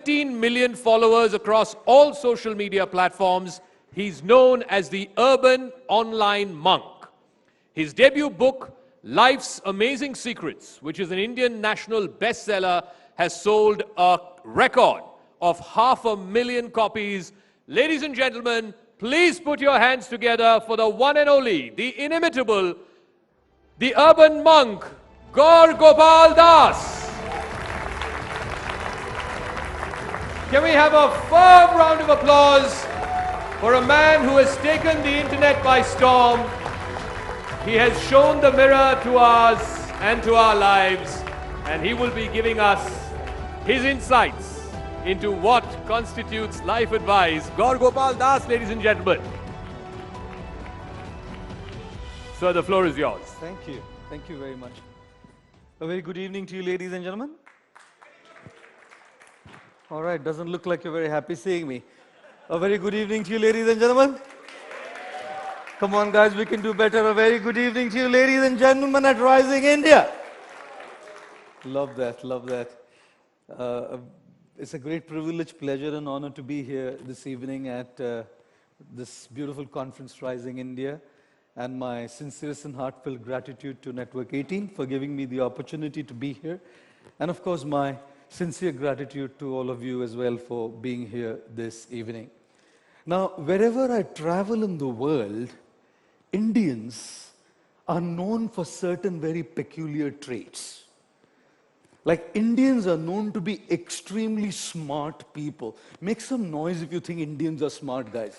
17 million followers across all social media platforms. He's known as the urban online monk. His debut book, Life's Amazing Secrets, which is an Indian national bestseller, has sold a record of 500,000 copies. Ladies and gentlemen, please put your hands together for the one and only, the inimitable, the urban monk, Gaur Gopal Das. Can we have a firm round of applause for a man who has taken the internet by storm? He has shown the mirror to us and to our lives, and he will be giving us his insights into what constitutes life advice. Gaur Gopal Das, ladies and gentlemen. Sir, the floor is yours. Thank you. Thank you very much. A very good evening to you, ladies and gentlemen. All right, doesn't look like you're very happy seeing me. A very good evening to you, ladies and gentlemen. Come on, guys, we can do better. A very good evening to you, ladies and gentlemen at Rising India. Love that, love that. It's a great privilege, pleasure, and honor to be here this evening at this beautiful conference, Rising India. And my sincerest and heartfelt gratitude to Network 18 for giving me the opportunity to be here. And of course, my sincere gratitude to all of you as well for being here this evening. Now, wherever I travel in the world, Indians are known for certain very peculiar traits. Like, Indians are known to be extremely smart people. Make some noise if you think Indians are smart, guys.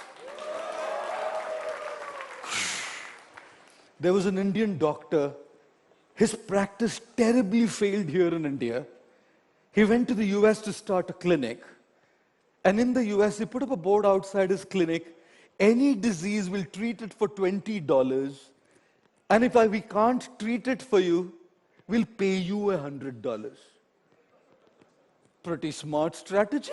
There was an Indian doctor. His practice terribly failed here in India. He went to the US to start a clinic. And in the US, he put up a board outside his clinic. Any disease, we'll treat it for $20. And if we can't treat it for you, we'll pay you $100. Pretty smart strategy.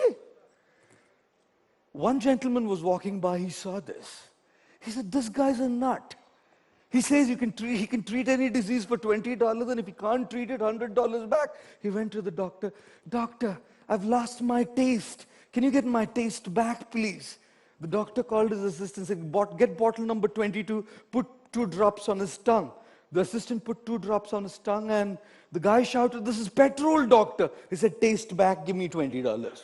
One gentleman was walking by, he saw this. He said, this guy's a nut. He says he can treat any disease for $20, and if he can't treat it, $100 back. He went to the doctor. Doctor, I've lost my taste. Can you get my taste back, please? The doctor called his assistant and said, get bottle number 22, put 2 drops on his tongue. The assistant put 2 drops on his tongue, and the guy shouted, this is petrol, doctor. He said, taste back, give me $20.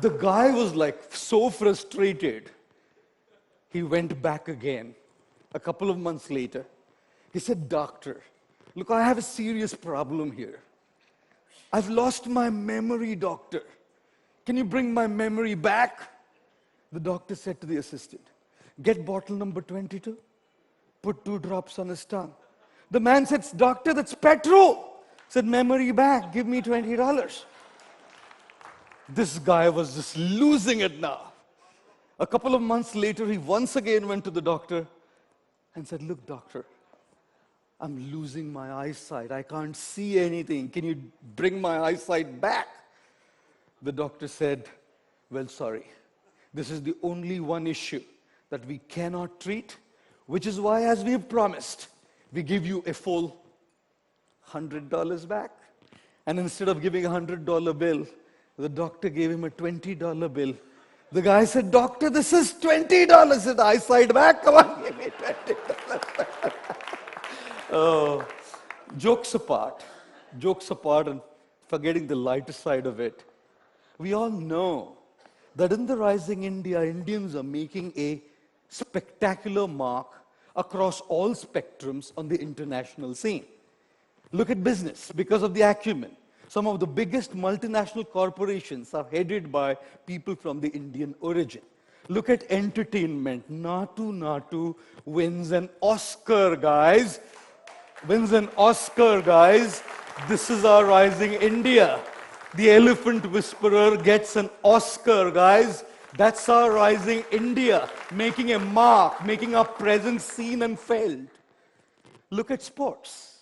The guy was like so frustrated. He went back again a couple of months later. He said, doctor, look, I have a serious problem here. I've lost my memory, doctor. Can you bring my memory back? The doctor said to the assistant, get bottle number 22, put 2 drops on his tongue. The man said, doctor, that's petrol. Said, memory back, give me $20. This guy was just losing it now. A couple of months later, he once again went to the doctor and said, look, doctor, I'm losing my eyesight. I can't see anything. Can you bring my eyesight back? The doctor said, well, sorry. This is the only one issue that we cannot treat, which is why, as we have promised, we give you a full $100 back. And instead of giving a $100 bill, the doctor gave him a $20 bill. The guy said, doctor, this is $20. He said, eyesight back, come on, give me $20. Oh, jokes apart, and forgetting the lighter side of it, we all know that in the Rising India, Indians are making a spectacular mark across all spectrums on the international scene. Look at business, because of the acumen. Some of the biggest multinational corporations are headed by people from the Indian origin. Look at entertainment. Natu Natu wins an Oscar, guys. Wins an Oscar, guys. This is our Rising India. The Elephant Whisperer gets an Oscar, guys. That's our Rising India. Making a mark, making our presence seen and felt. Look at sports.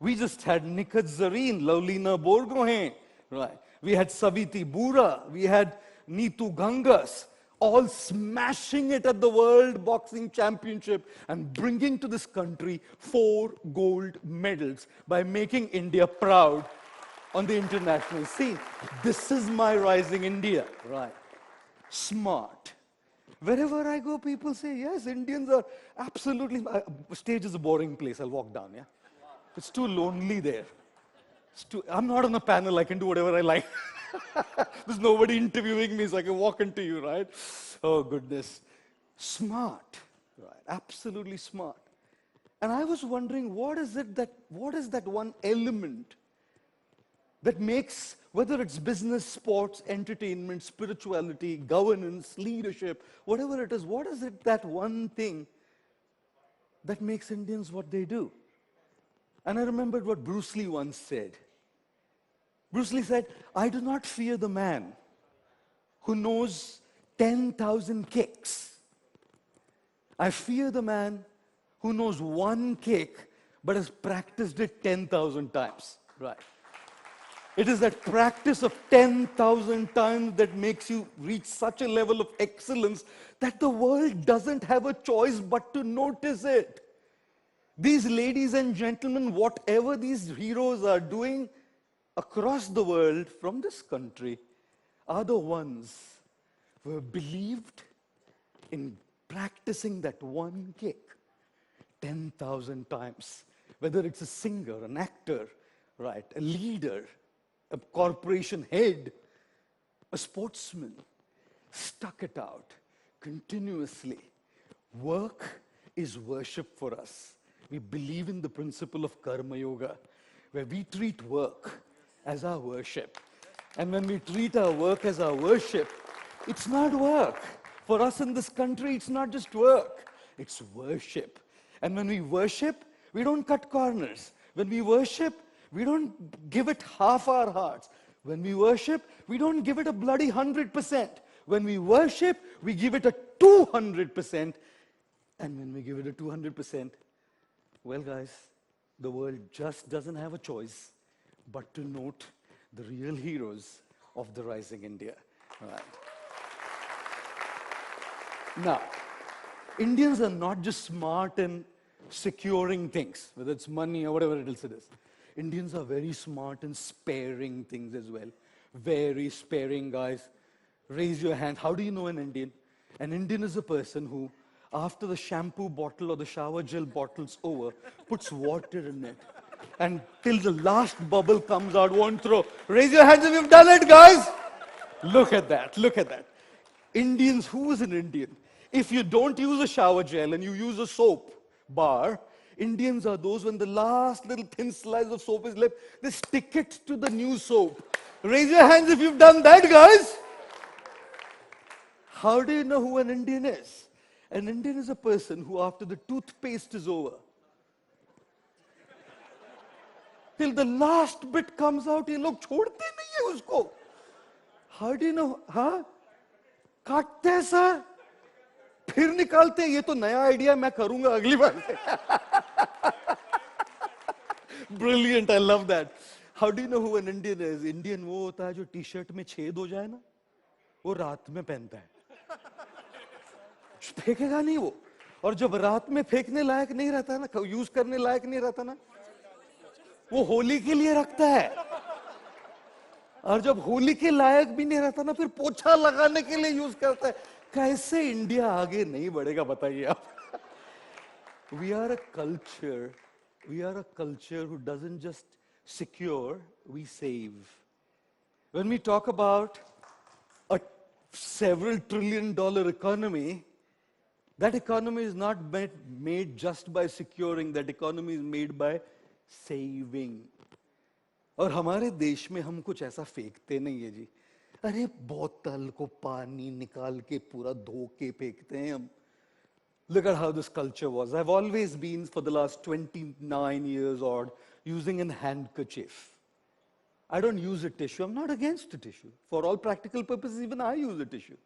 We just had Nikhil Zareen, Laulina Borgohain, right? We had Saviti Bura, we had Neetu Gangas, all smashing it at the World Boxing Championship and bringing to this country 4 gold medals by making India proud on the international scene. This is my rising India, right? Smart. Wherever I go, people say, yes, Indians are absolutely... Stage is a boring place. I'll walk down, yeah? It's too lonely there. I'm not on a panel. I can do whatever I like. There's nobody interviewing me, so I can walk into you, right? Oh, goodness. Smart, right? Absolutely smart. And I was wondering, what is that one element that makes, whether it's business, sports, entertainment, spirituality, governance, leadership, whatever it is, what is it, that one thing that makes Indians what they do? And I remembered what Bruce Lee once said. Bruce Lee said, I do not fear the man who knows 10,000 kicks. I fear the man who knows one kick but has practiced it 10,000 times. Right. It is that practice of 10,000 times that makes you reach such a level of excellence that the world doesn't have a choice but to notice it. These ladies and gentlemen, whatever these heroes are doing across the world from this country, are the ones who have believed in practicing that one kick 10,000 times. Whether it's a singer, an actor, right, a leader, a corporation head, a sportsman, stuck it out continuously. Work is worship for us. We believe in the principle of karma yoga, where we treat work as our worship. And when we treat our work as our worship, it's not work. For us in this country, it's not just work, it's worship. And when we worship, we don't cut corners. When we worship, we don't give it half our hearts. When we worship, we don't give it a bloody 100%. When we worship, we give it a 200%. And when we give it a 200%, well, guys, the world just doesn't have a choice but to note the real heroes of the rising India. Right. Now, Indians are not just smart in securing things, whether it's money or whatever else it is. Indians are very smart in sparing things as well. Very sparing, guys. Raise your hand. How do you know an Indian? An Indian is a person who, after the shampoo bottle or the shower gel bottle's over, puts water in it. And till the last bubble comes out, won't throw. Raise your hands if you've done it, guys. Look at that. Look at that. Indians, who is an Indian? If you don't use a shower gel and you use a soap bar, Indians are those when the last little thin slice of soap is left, they stick it to the new soap. Raise your hands if you've done that, guys. How do you know who an Indian is? An Indian is a person who, after the toothpaste is over, till the last bit comes out, ये लोग छोड़ते नहीं है उसको. How do you know? हाँ? काटते हैं sir, फिर निकालते हैं. ये तो नया आइडिया मैं करूंगा अगली बार से. Brilliant, I love that. How do you know who an Indian is? Indian वो होता है जो टी-शर्ट में छेद हो जाए ना, वो रात में पहनता है. फेंकेगा नहीं वो. और जब रात में फेंकने लायक नहीं रहता ना, यूज करने लायक नहीं रहता ना, वो होली के लिए रखता है. और जब होली के लायक भी नहीं रहता ना, फिर पोछा लगाने के लिए यूज करता है. कैसे इंडिया आगे नहीं बढ़ेगा बताइए आप. We are a culture who doesn't just secure, we save. When we talk about a several $trillion economy, that economy is not made just by securing, that economy is made by saving. और हमारे देश में हम कुछ ऐसा फेंकते नहीं है जी. अरे बोतल को पानी निकाल के पूरा धो के फेंकते हैं हम. Look at how this culture was. I've always been, for the last 29 years odd, using a handkerchief. I don't use a tissue. I'm not against a tissue. For all practical purposes, even I use a tissue.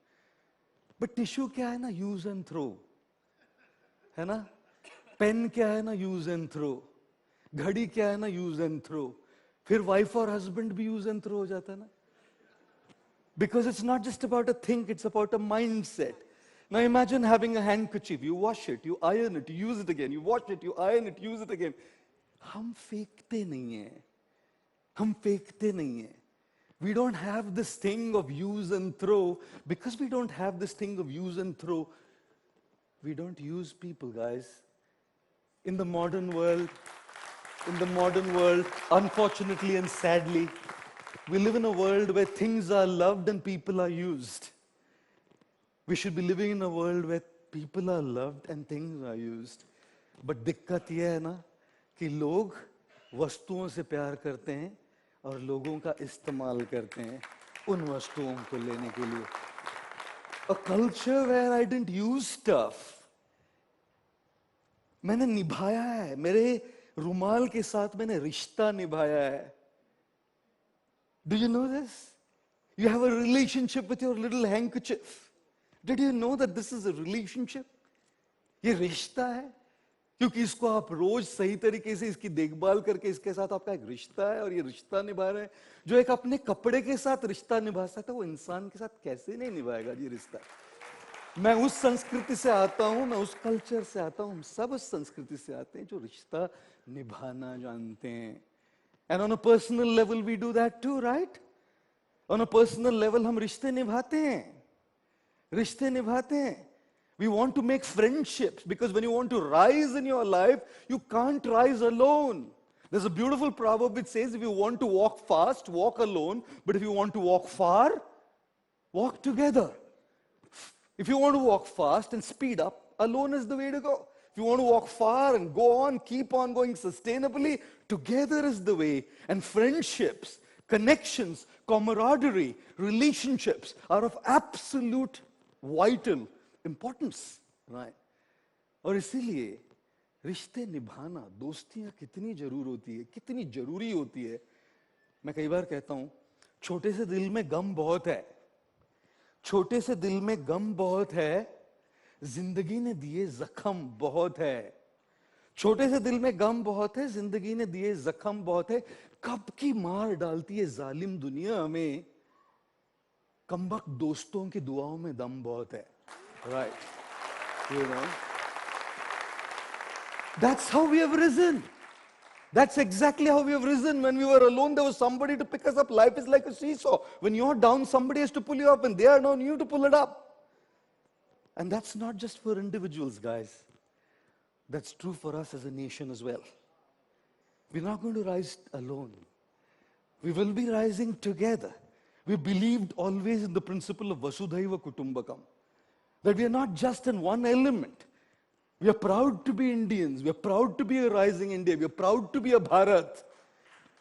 But tissue क्या है ना, use and throw. है ना? Pen क्या है ना, use and throw. घड़ी क्या है ना, use and throw. फिर wife और husband भी use and throw हो जाता है ना. Because it's not just about a thing, it's about a mindset. Now imagine having a handkerchief. You wash it, you iron it, you use it again. You wash it, you iron it, use it again. हम फेंकते नहीं हैं. हम फेंकते नहीं हैं. We don't have this thing of use and throw. Because we don't have this thing of use and throw, we don't use people, guys. In the modern world, unfortunately and sadly, we live in a world where things are loved and people are used. We should be living in a world where people are loved and things are used. But दिक्कत यह है ना कि लोग वस्तुओं से प्यार करते हैं और लोगों का इस्तेमाल करते हैं उन वस्तुओं को लेने के लिए. A culture where I didn't use stuff. मैंने निभाया है. मेरे रुमाल के साथ मैंने रिश्ता निभाया है. Do you know this? You have a relationship with your little handkerchief. Did you know that this is a relationship? ये रिश्ता है. क्योंकि इसको आप रोज सही तरीके से इसकी देखभाल करके इसके साथ आपका एक रिश्ता है और ये रिश्ता निभा रहे हैं. जो एक अपने कपड़े के साथ रिश्ता निभा सकता है वो इंसान के साथ कैसे नहीं निभाएगा ये रिश्ता. मैं उस संस्कृति से आता हूं, मैं उस कल्चर से आता हूं. हम सब उस संस्कृति से आते हैं जो रिश्ता निभाना जानते हैं. And on a personal level we do that too, right? On a personal level हम रिश्ते निभाते हैं. रिश्ते निभाते हैं. We want to make friendships because when you want to rise in your life, you can't rise alone. There's a beautiful proverb which says if you want to walk fast, walk alone. But if you want to walk far, walk together. If you want to walk fast and speed up, alone is the way to go. If you want to walk far and go on, keep on going sustainably, together is the way. And friendships, connections, camaraderie, relationships are of absolute vital importance, right? और इसीलिए रिश्ते निभाना, दोस्तियां कितनी जरूरी होती है. मैं कई बार कहता हूं, छोटे से दिल में गम बहुत है. छोटे से दिल में गम बहुत है. जिंदगी ने दिए जख्म बहुत है. छोटे से दिल में गम बहुत है. जिंदगी ने दिए जख्म बहुत है. कब की मार डालती है जालिम दुनिया हमें. कमबख्त दोस्तों की दुआओं में दम बहुत है. Right. You know. That's how we have risen. That's exactly how we have risen. When we were alone, there was somebody to pick us up. Life is like a seesaw. When you're down, somebody has to pull you up, and they are on you to pull it up. And that's not just for individuals, guys. That's true for us as a nation as well. We're not going to rise alone. We will be rising together. We believed always in the principle of Vasudhaiva Kutumbakam. That we are not just in one element. We are proud to be Indians. We are proud to be a rising India. We are proud to be a Bharat.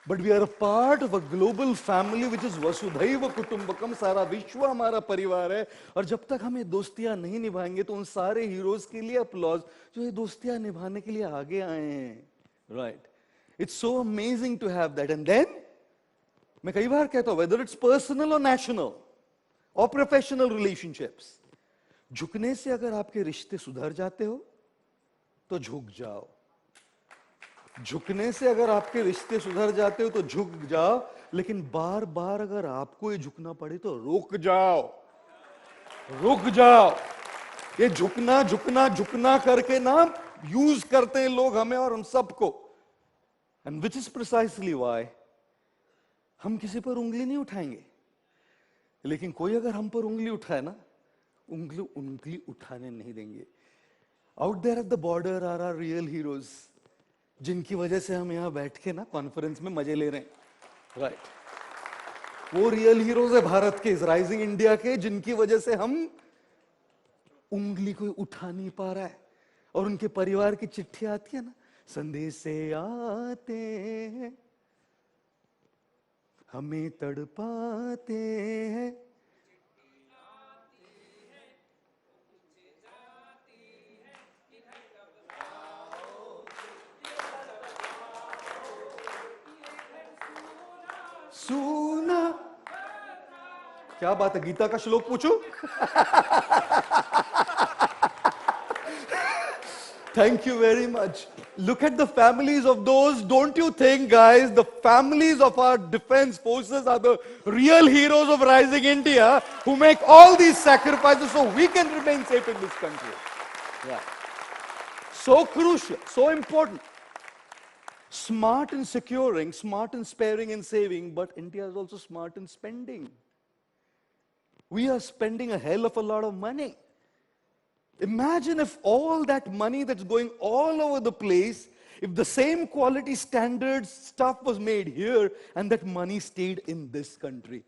But we are a part of a global family which is Vasudhaiva Kutumbakam. सारा विश्व हमारा परिवार है. और जब तक हम ये दोस्तियां नहीं निभाएंगे तो उन सारे हीरोज के लिए अपलॉज जो ये दोस्तियां निभाने के लिए आगे आए हैं. Right. It's so amazing to have that. And then मैं कई बार कहता हूं, whether it's personal or national or professional relationships, झुकने से अगर आपके रिश्ते सुधर जाते हो तो झुक जाओ. झुकने से अगर आपके रिश्ते सुधर जाते हो तो झुक जाओ. लेकिन बार बार अगर आपको ये झुकना पड़े तो रुक जाओ. रुक जाओ. ये झुकना झुकना झुकना करके ना यूज करते हैं लोग हमें और हम सबको. And which is precisely why हम किसी पर उंगली नहीं उठाएंगे. लेकिन कोई अगर हम पर उंगली उठाए ना, उंगली उठाने नहीं देंगे. Out there at the border are are real heroes, जिनकी वजह से हम यहां बैठ के ना कॉन्फ्रेंस में मजे ले रहे हैं. राइट. वो रियल हीरोज है भारत के, इस राइजिंग इंडिया के, जिनकी वजह से हम उंगली कोई उठा नहीं पा रहा है. और उनके परिवार की चिट्ठी आती है ना, संदेश से आते हैं हमें तड़पाते हैं. सुना. क्या बात है, गीता का श्लोक पूछूं? Thank you very much. Look at the families of those. Don't you think, guys, the families of our defense forces are the real heroes of rising India who make all these sacrifices so we can remain safe in this country. Yeah. So crucial, so important. Smart in securing, smart in sparing and saving, but India is also smart in spending. We are spending a hell of a lot of money. Imagine if all that money that's going all over the place, if the same quality standards stuff was made here and that money stayed in this country.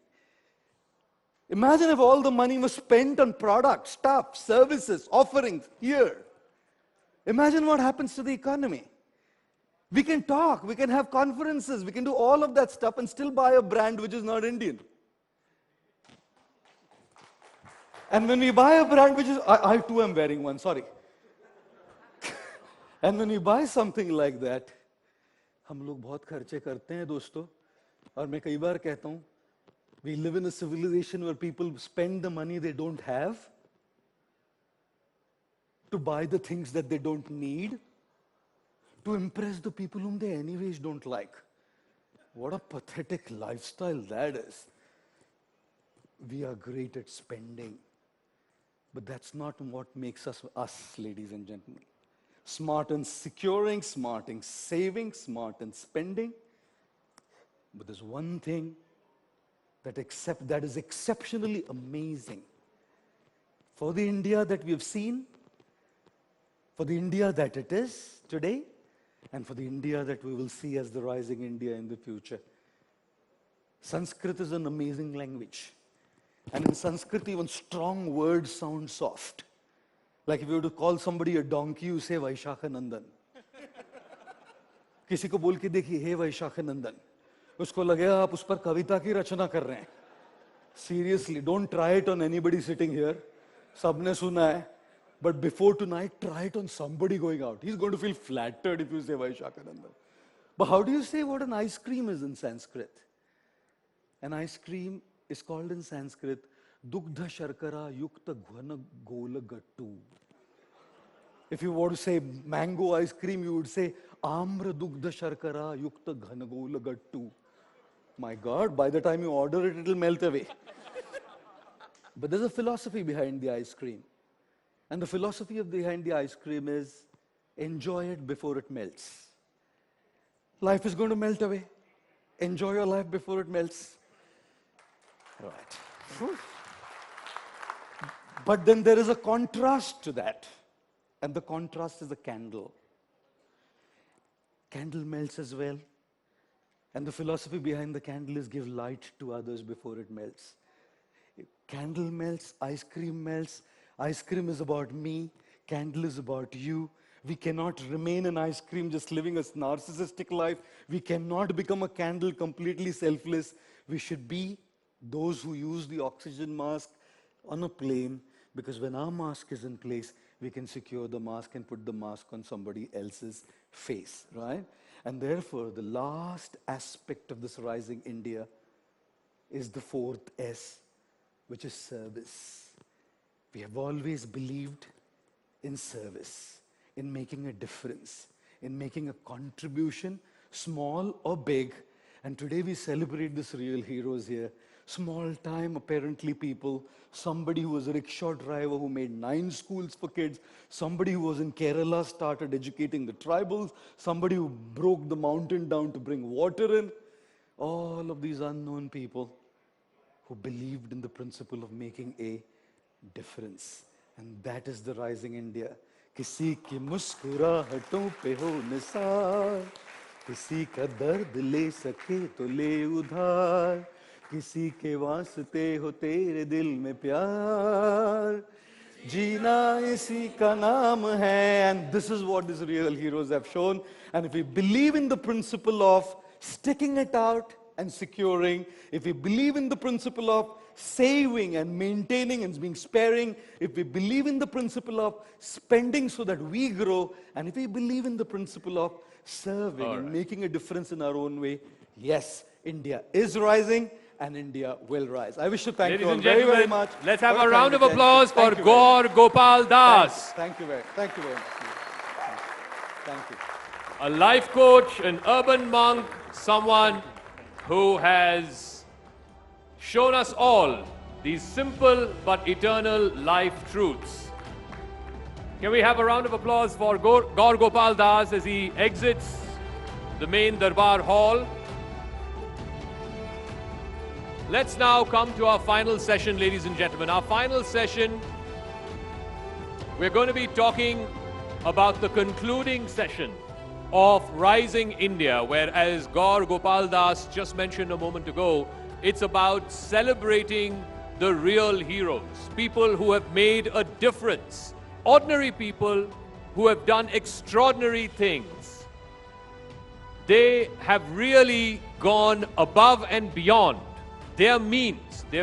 Imagine if all the money was spent on products, stuff, services, offerings here. Imagine what happens to the economy. We can talk, we can have conferences, we can do all of that stuff and still buy a brand which is not Indian. And when we buy a brand which is, I too am wearing one, sorry. And when we buy something like that, हम लोग बहुत खर्चे करते हैं दोस्तों, और मैं कई बार कहता हूँ, we live in a civilization where people spend the money they don't have to buy the things that they don't need, to impress the people whom they anyways don't like. What a pathetic lifestyle that is. We are great at spending, but that's not what makes us us, ladies and gentlemen. Smart in securing, smart in saving, smart in spending. But there's one thing that is exceptionally amazing. For the India that we have seen, for the India that it is today, and for the India that we will see as the rising India in the future. Sanskrit is an amazing language. And in Sanskrit, even strong words sound soft. Like if you were to call somebody a donkey, you say Vaishakhanandan. किसी को बोल के देखिए, हे Vaishakhanandan. उसको लगेगा आप उस पर कविता की रचना कर रहे हैं. Seriously, don't try it on anybody sitting here. सबने सुना है. But before tonight, try it on somebody going out. He's going to feel flattered if you say Vaishakhanandan. But how do you say what an ice cream is in Sanskrit? An ice cream is called in Sanskrit Dugdha Sharkara Yukta Ghana Gola Gattu. If you want to say mango ice cream, you would say Amra Dugdha Sharkara Yukta Ghana Gola Gattu. My God, by the time you order it, it'll melt away. But there's a philosophy behind the ice cream. And the philosophy behind the ice cream is enjoy it before it melts. Life is going to melt away. Enjoy your life before it melts. Right. But then there is a contrast to that. And the contrast is a candle. Candle melts as well. And the philosophy behind the candle is give light to others before it melts. Candle melts, ice cream melts. Ice cream is about me. Candle is about you. We cannot remain an ice cream just living a narcissistic life. We cannot become a candle completely selfless. We should be those who use the oxygen mask on a plane, because when our mask is in place, we can secure the mask and put the mask on somebody else's face, right? And therefore, the last aspect of this rising India is the fourth S, which is service. We have always believed in service, in making a difference, in making a contribution, small or big. And today we celebrate these real heroes here. Small time, apparently, people. Somebody who was a rickshaw driver who made 9 schools for kids. Somebody who was in Kerala started educating the tribals. Somebody who broke the mountain down to bring water in. All of these unknown people who believed in the principle of making a difference. And that is the rising India. किसी की मुस्कुराहटों पे हो निसार, किसी का दर्द ले सके तो ले उधार, किसी के वास्ते हो तेरे दिल में प्यार, जीना इसी का नाम है. And this is what these real heroes have shown. And if we believe in the principle of sticking it out and securing, if we believe in the principle of saving and maintaining and being sparing, if we believe in the principle of spending so that we grow, and if we believe in the principle of serving and making a difference in our own way, yes, India is rising and India will rise. I wish to thank you all very, very much. Let's have a round of applause for Gaur Gopal Das. Thank you very much. Thank you. A life coach, an urban monk, someone who has shown us all these simple but eternal life truths. Can we have a round of applause for Gaur Gopal Das as he exits the main Darbar Hall. Let's now come to our final session, ladies and gentlemen. Our final session, we're going to be talking about the concluding session of Rising India, where, as Gaur Gopal Das just mentioned a moment ago, it's about celebrating the real heroes, people who have made a difference, ordinary people who have done extraordinary things. They have really gone above and beyond their means, their